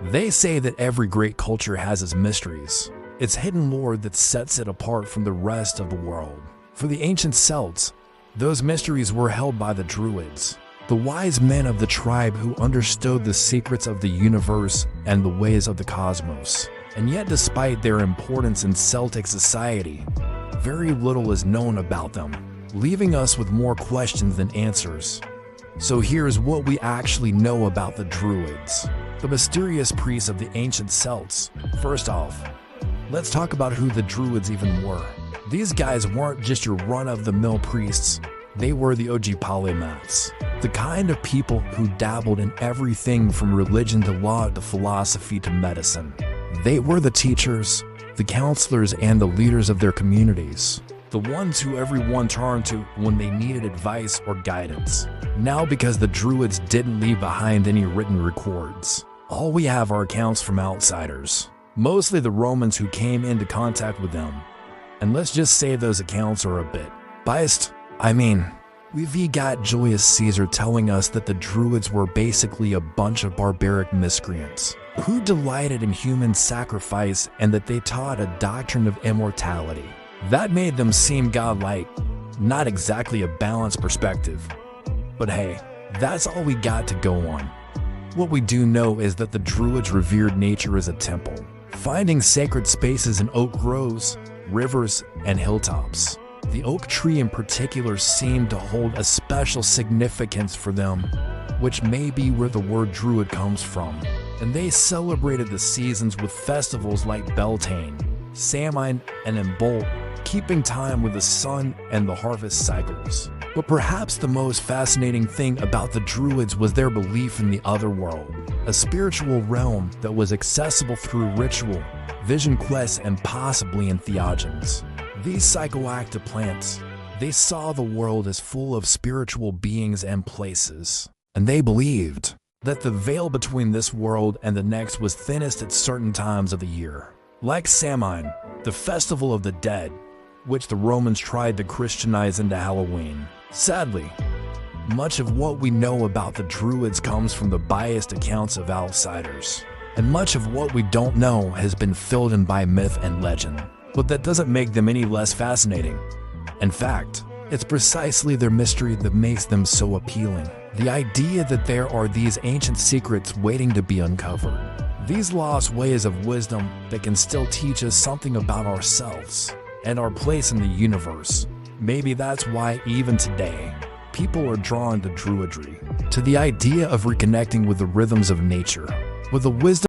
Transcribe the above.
They say that every great culture has its mysteries, its hidden lore that sets it apart from the rest of the world. For the ancient Celts, those mysteries were held by the Druids, the wise men of the tribe who understood the secrets of the universe and the ways of the cosmos. And yet, despite their importance in Celtic society, very little is known about them, leaving us with more questions than answers. So here's what we actually know about the Druids, the mysterious priests of the ancient Celts. First off, let's talk about who the Druids even were. These guys weren't just your run-of-the-mill priests. They were the OG polymaths, the kind of people who dabbled in everything from religion to law to philosophy to medicine. They were the teachers, the counselors, and the leaders of their communities, the ones who everyone turned to when they needed advice or guidance. Now, because the Druids didn't leave behind any written records, all we have are accounts from outsiders, mostly the Romans who came into contact with them. And let's just say those accounts are a bit biased. We've got Julius Caesar telling us that the Druids were basically a bunch of barbaric miscreants who delighted in human sacrifice and that they taught a doctrine of immortality. That made them seem godlike, not exactly a balanced perspective. But hey, that's all we got to go on. What we do know is that the Druids revered nature as a temple, finding sacred spaces in oak groves, rivers, and hilltops. The oak tree in particular seemed to hold a special significance for them, which may be where the word Druid comes from. And they celebrated the seasons with festivals like Beltane, Samhain, and Imbolc, keeping time with the sun and the harvest cycles. But perhaps the most fascinating thing about the Druids was their belief in the other world, a spiritual realm that was accessible through ritual, vision quests, and possibly in theogons. These psychoactive plants, they saw the world as full of spiritual beings and places, and they believed that the veil between this world and the next was thinnest at certain times of the year. Like Samhain, the festival of the dead, which the Romans tried to Christianize into Halloween. Sadly, much of what we know about the Druids comes from the biased accounts of outsiders, and much of what we don't know has been filled in by myth and legend. But that doesn't make them any less fascinating. In fact, it's precisely their mystery that makes them so appealing. The idea that there are these ancient secrets waiting to be uncovered. These lost ways of wisdom that can still teach us something about ourselves and our place in the universe. Maybe that's why even today, people are drawn to Druidry, to the idea of reconnecting with the rhythms of nature, with the wisdom